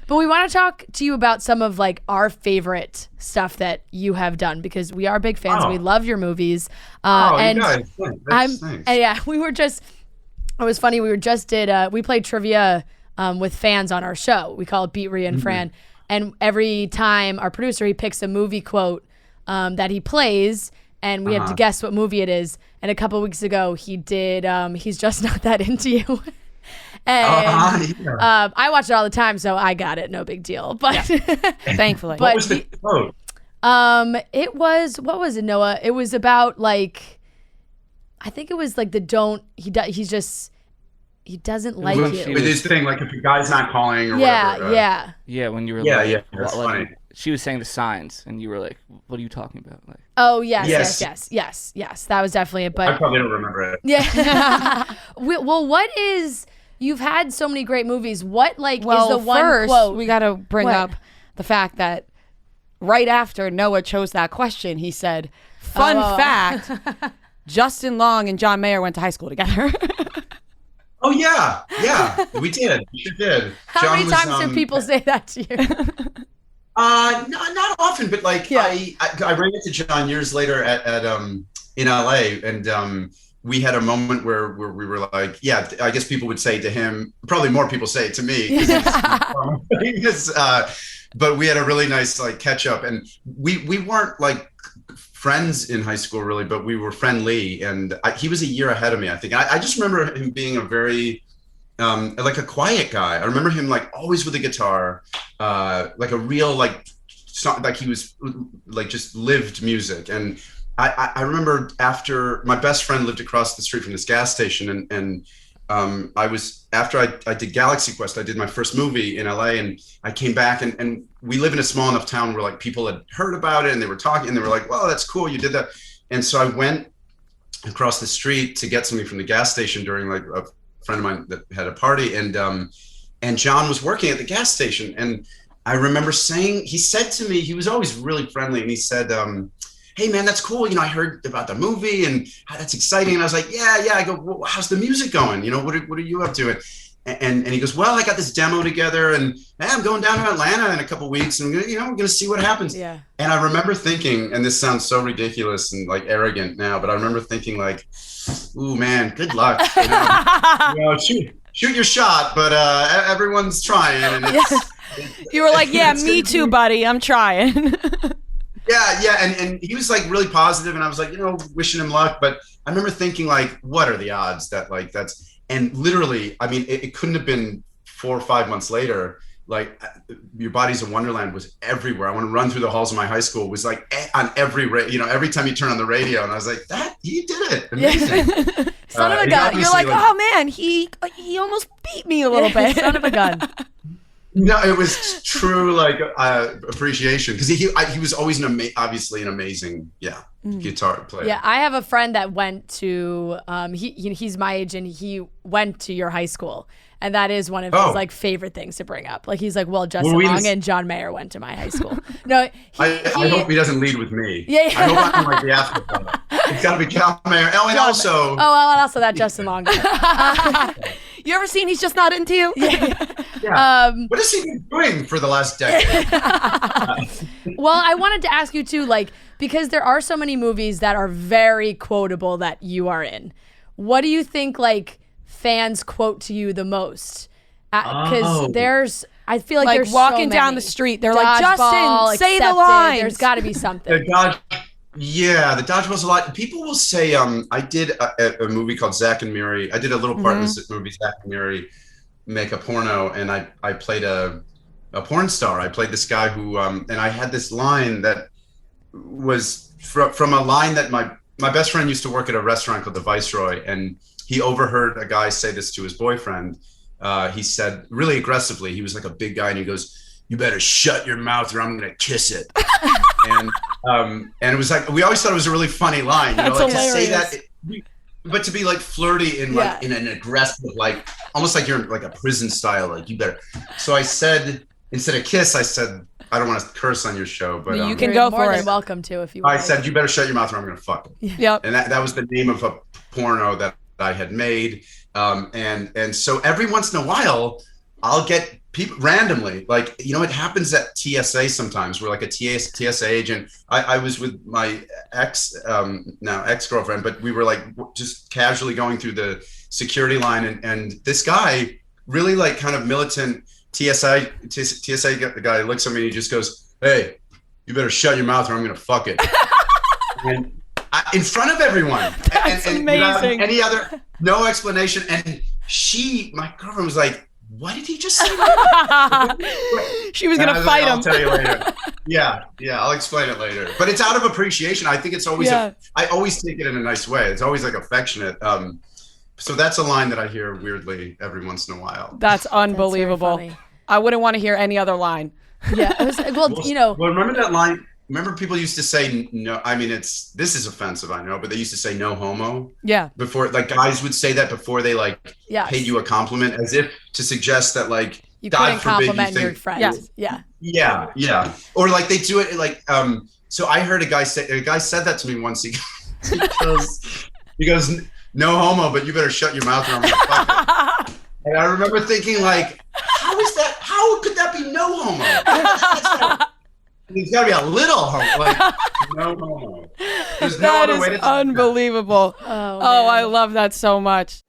But we want to talk to you about some of like our favorite stuff that you have done because we are big fans. We love your movies. And you guys, thanks. and yeah, we were just. It was funny. We played trivia with fans on our show. We call it Beat Rhea and Fran. And every time our producer, he picks a movie quote that he plays, and we have to guess what movie it is. And a couple weeks ago, he did He's Just Not That Into You. And I watch it all the time, so I got it. No big deal. But thankfully. What was the quote? It was, what was it, Noah? It was about like, I think it was like he doesn't like you. With his thing, like if a guy's not calling or whatever. Yeah, when you were that's funny. She was saying the signs, and you were like, what are you talking about? Like, oh, yes. That was definitely it. But I probably don't remember it. Yeah. Well, what is, you've had so many great movies. What is the one first, quote? We got to bring up the fact that right after Noah chose that question, he said, fun fact, Justin Long and John Mayer went to high school together. Oh, yeah, we did. We sure did. How many times did people say that to you? Not often, but like I ran into John years later at in LA, and we had a moment where we were like, yeah, I guess people would say to him, probably more people say it to me, but we had a really nice like catch up, and we weren't like friends in high school really, but we were friendly, and he was a year ahead of me, I think. I just remember him being a very like a quiet guy. I remember him like always with a guitar, like a real like he was like just lived music. And I remember after my best friend lived across the street from this gas station, and after I did Galaxy Quest, I did my first movie in LA, and I came back, and we live in a small enough town where like people had heard about it and they were talking and they were like, well, that's cool, you did that. And so I went across the street to get something from the gas station during like a friend of mine that had a party, and John was working at the gas station, and I remember he said to me, he was always really friendly, and he said, hey man, that's cool. You know, I heard about the movie and that's exciting. And I was like, yeah. I go, well, how's the music going? You know, what are you up to? And he goes, well, I got this demo together, and I'm going down to Atlanta in a couple of weeks, and we're going to see what happens. Yeah. And I remember thinking, and this sounds so ridiculous and like arrogant now, but I remember thinking like, ooh man, good luck. You know, shoot your shot, but everyone's trying. And you were like, yeah, me too, buddy. I'm trying. Yeah, and he was like really positive, and I was like, wishing him luck. But I remember thinking like, what are the odds that like that's, and literally, I mean, it couldn't have been 4 or 5 months later. Like Your Body's a Wonderland was everywhere. I want to run through the halls of my high school. It was like on every every time you turn on the radio, and I was like, he did it. Amazing. Son of a gun. You're like, oh man, he almost beat me a little bit. Son of a gun. No, it was true like appreciation, because he was always obviously an amazing guitar player. Yeah, I have a friend that went to he's my age, and he went to your high school, and that is one of his like favorite things to bring up. Like he's like, well, Justin Long and John Mayer went to my high school. No, I hope he doesn't lead with me. Yeah. I hope I'm like the afterthought. It's got to be John Mayer. Oh, and also. Oh, well, and also that Justin Long guy. You ever seen He's Just Not Into You? Yeah. What has he been doing for the last decade? Well, I wanted to ask you too, like, because there are so many movies that are very quotable that you are in. What do you think, like, fans quote to you the most? Because I feel like there's walking so down many. the street, they're like, Justin, say the line. There's got to be something. The Dodgeball's a lot. People will say, I did a movie called Zack and Miri. I did a little part in this movie, Zack and Miri Make a Porno, and I played a porn star. I played this guy who, and I had this line that was from a line that my best friend used to work at a restaurant called the Viceroy, and he overheard a guy say this to his boyfriend. He said really aggressively, he was like a big guy, and he goes, "You better shut your mouth or I'm gonna kiss it." and it was like, we always thought it was a really funny line, That's like hilarious. to say that, but to be like flirty in like in an aggressive, like almost like you're like a prison style, like you better. So I said, instead of kiss, I said, I don't want to curse on your show, but you can go more for than it. welcome to if you want. I said, you better shut your mouth or I'm gonna fuck him. Yep. And that was the name of a porno that I had made. And so every once in a while, I'll get people randomly, like, you know, it happens at TSA sometimes. We're like a TSA agent. I was with my now ex-girlfriend, but we were like just casually going through the security line, and this guy, really like kind of militant TSA guy, looks at me and he just goes, "Hey, you better shut your mouth or I'm gonna fuck it." And in front of everyone. That's and amazing. Any other, no explanation. And my girlfriend was like, "What did he just say?" She was And going I to was fight like, him. I'll tell you later. Yeah, I'll explain it later. But it's out of appreciation. I think it's always, Yeah. I always take it in a nice way. It's always like affectionate. So that's a line that I hear weirdly every once in a while. That's unbelievable. funny. I wouldn't want to hear any other line. Yeah. It was, well, you know. Well, remember that line? Remember people used to say no. I mean, this is offensive, I know, but they used to say no homo Yeah. before. Like guys would say that before they like Yes. paid you a compliment, as if to suggest that like You God couldn't forbid you compliment your think. friends. Yeah. Yeah. Or like they do it like so I heard a guy said that to me once. He goes, "No homo, but you better shut your mouth or I'm gonna fuck it." And I remember thinking like, how could that be no homo? There's gotta be a little homo, like no homo. There's no That other is way to unbelievable. Oh, Oh, I man. love that so much.